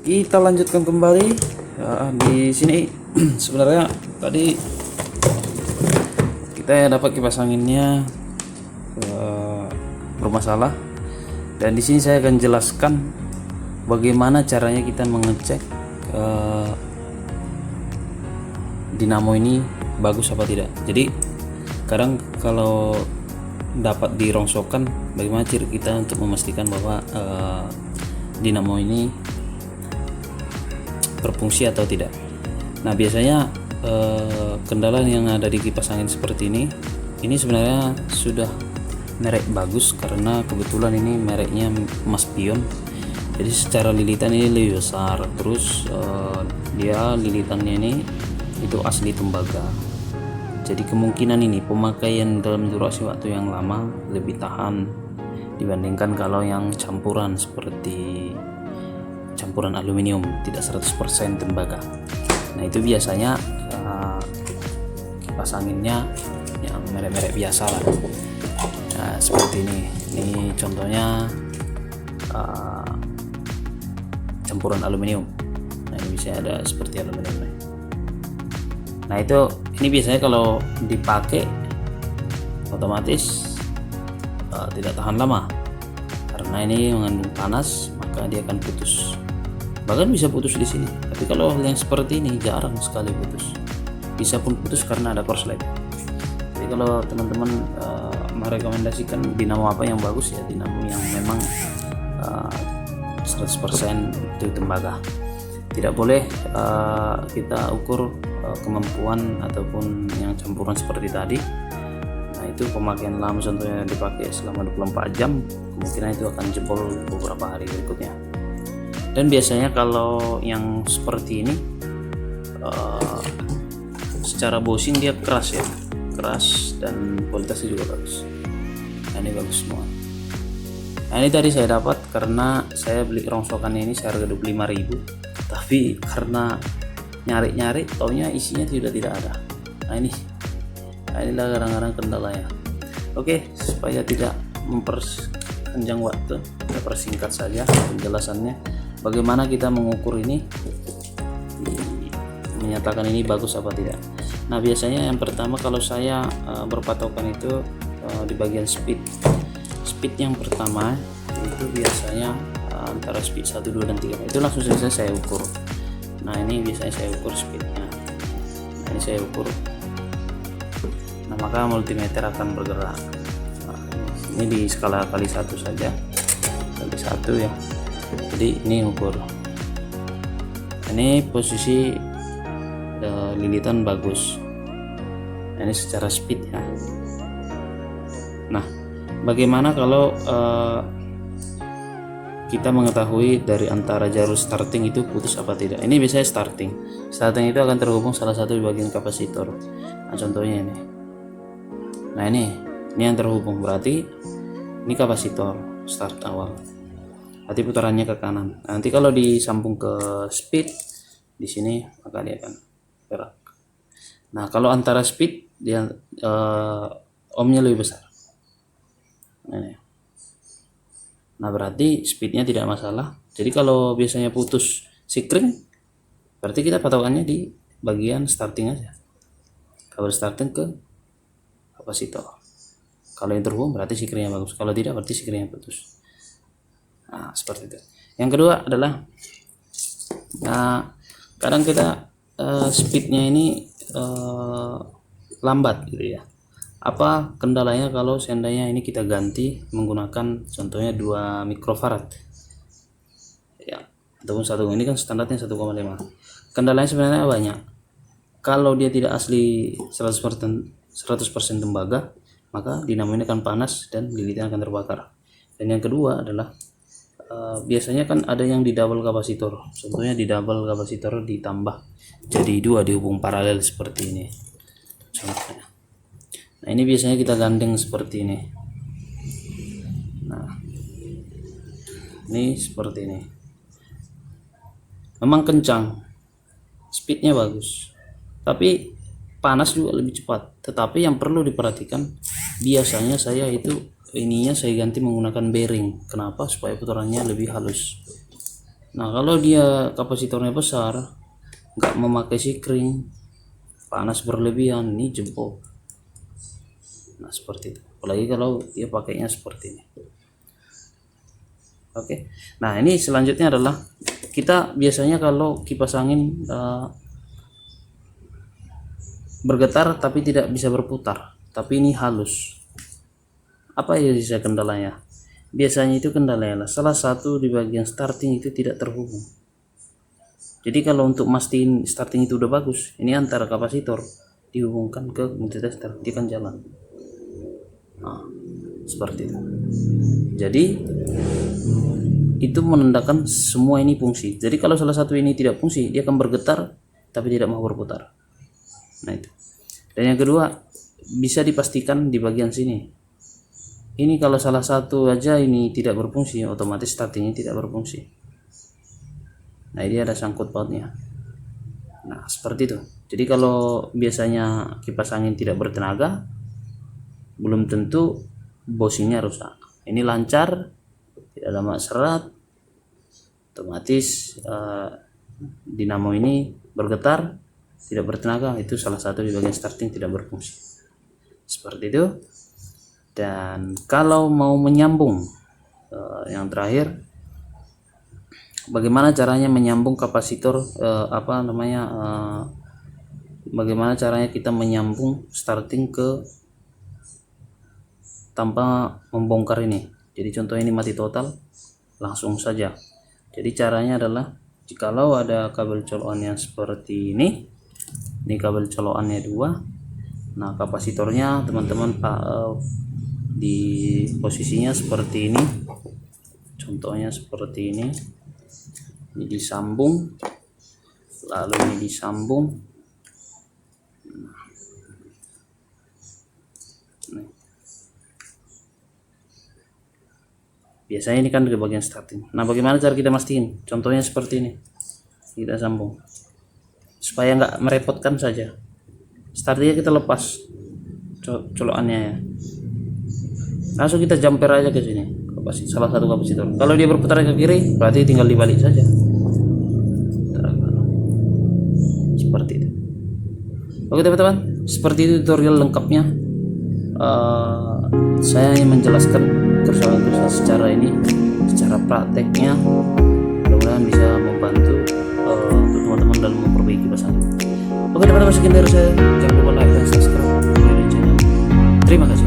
Kita lanjutkan kembali di sini. Sebenarnya tadi kita dapat kipas anginnya bermasalah, dan di sini saya akan jelaskan bagaimana caranya kita mengecek dinamo ini bagus apa tidak. Jadi kadang kalau dapat dirongsokan, bagaimana ciri kita untuk memastikan bahwa dinamo ini berfungsi atau tidak. Nah, biasanya kendala yang ada di kipas angin seperti ini sebenarnya sudah merek bagus karena kebetulan ini mereknya Mas Pion. Jadi secara lilitan ini lebih besar, terus dia lilitannya ini itu asli tembaga. Jadi kemungkinan ini pemakaian dalam durasi waktu yang lama lebih tahan dibandingkan kalau yang campuran seperti campuran aluminium tidak 100% tembaga. Nah, itu biasanya kipas anginnya yang merek-merek biasa lah. Nah, seperti ini contohnya campuran aluminium. Nah, ini bisa ada seperti aluminium. Nah, ini biasanya kalau dipakai otomatis tidak tahan lama karena ini mengandung panas, maka dia akan putus. Bahkan bisa putus di sini. Tapi kalau yang seperti ini jarang sekali putus. Bisa pun putus karena ada korslet. Jadi kalau teman-teman merekomendasikan dinamo apa yang bagus, ya dinamo yang memang 100% itu tembaga. Tidak boleh kita ukur kemampuan ataupun yang campuran seperti tadi. Nah, itu pemakaian lama contohnya dipakai selama 24 jam, kemungkinan itu akan jebol beberapa hari berikutnya. Dan biasanya kalau yang seperti ini secara bosing dia keras ya, keras dan kualitasnya juga bagus. Nah, ini bagus semua. Nah, ini tadi saya dapat karena saya beli rongsokannya ini seharga 25.000, tapi karena nyari-nyari taunya isinya sudah tidak ada. Nah, inilah kadang-kadang kendalanya. Oke, supaya tidak memperpanjang waktu, kita persingkat saja penjelasannya. Bagaimana kita mengukur ini, menyatakan ini bagus apa tidak. Nah, biasanya yang pertama kalau saya berpatokan itu di bagian speed yang pertama itu biasanya antara speed 1, 2, dan 3. Itu langsung saja saya ukur. Nah, ini biasanya saya ukur speednya. Nah, ini saya ukur. Nah, maka multimeter akan bergerak. Nah, ini di skala kali 1 saja, kali 1 ya. Jadi ini ukur. Ini posisi lilitan bagus. Ini secara speed ya. Nah, bagaimana kalau kita mengetahui dari antara jalur starting itu putus apa tidak? Ini biasanya starting itu akan terhubung salah satu di bagian kapasitor. Nah, contohnya ini. Nah, ini yang terhubung, berarti ini kapasitor start awal. Berarti putarannya ke kanan. Nanti kalau disambung ke speed di sini, maka dia akan gerak. Nah, kalau antara speed dia ohmnya lebih besar. Nah, berarti speednya tidak masalah. Jadi kalau biasanya putus sikring, berarti kita patokannya di bagian starting aja. Kalau starting ke kapasitor. Kalau yang terhubung berarti sikringnya bagus. Kalau tidak berarti sikringnya putus. Nah, seperti itu. Yang kedua adalah kadang kita speednya ini lambat gitu ya. Apa kendalanya kalau seandainya ini kita ganti menggunakan contohnya 2 mikrofarad ya, ataupun 1, ini kan standarnya 1,5. Kendalanya sebenarnya banyak. Kalau dia tidak asli 100% tembaga, maka dinamo ini akan panas dan lilitnya akan terbakar. Dan yang kedua adalah biasanya kan ada yang di double kapasitor. Contohnya di double kapasitor ditambah jadi 2 dihubung paralel seperti ini contohnya. Nah, ini biasanya kita gandeng seperti ini. Nah, ini seperti ini. Memang kencang, speednya bagus, tapi panas juga lebih cepat. Tetapi yang perlu diperhatikan, biasanya saya itu ininya saya ganti menggunakan bearing. Kenapa? Supaya putarannya lebih halus. Nah kalau dia kapasitornya besar, nggak memakai sikring, panas berlebihan, ini jebol. Nah seperti itu, apalagi kalau dia pakainya seperti ini. Oke, nah ini selanjutnya adalah kita biasanya kalau kipas angin bergetar tapi tidak bisa berputar, tapi ini halus. Apa yang bisa kendalanya? Biasanya itu kendalanya salah satu di bagian starting itu tidak terhubung. Jadi kalau untuk mastiin starting itu udah bagus, ini antara kapasitor dihubungkan ke multitester, dia kan jalan. Nah, seperti itu. Jadi itu menandakan semua ini fungsi. Jadi kalau salah satu ini tidak fungsi, dia akan bergetar tapi tidak mau berputar. Nah itu. Dan yang kedua, bisa dipastikan di bagian sini. Ini kalau salah satu aja ini tidak berfungsi, otomatis startingnya tidak berfungsi. Nah ini ada sangkut pautnya. Nah seperti itu. Jadi kalau biasanya kipas angin tidak bertenaga, belum tentu bushingnya rusak. Ini lancar, tidak ada mak serat, otomatis dinamo ini bergetar, tidak bertenaga, itu salah satu di bagian starting tidak berfungsi. Seperti itu. Dan kalau mau menyambung, yang terakhir, bagaimana caranya menyambung kapasitor, bagaimana caranya kita menyambung starting ke tanpa membongkar ini. Jadi contohnya ini mati total, langsung saja. Jadi caranya adalah jikalau ada kabel colokan yang seperti ini kabel colokannya 2. Nah kapasitornya teman-teman di posisinya seperti ini, contohnya seperti ini disambung, lalu ini disambung. Biasanya ini kan di bagian starting. Nah bagaimana cara kita mastiin? Contohnya seperti ini, kita sambung supaya nggak merepotkan saja. Startingnya kita lepas colokannya ya, langsung kita jumper aja ke sini, salah satu kapasitor. Kalau dia berputar ke kiri, berarti tinggal dibalik saja. Seperti itu. Oke teman-teman, seperti itu tutorial lengkapnya. Saya ingin menjelaskan kerusakan secara prakteknya. Mudah-mudahan bisa membantu untuk teman-teman dalam memperbaiki kipas angin. Oke teman-teman, sekian dari saya. Jangan lupa like dan subscribe channel. Terima kasih.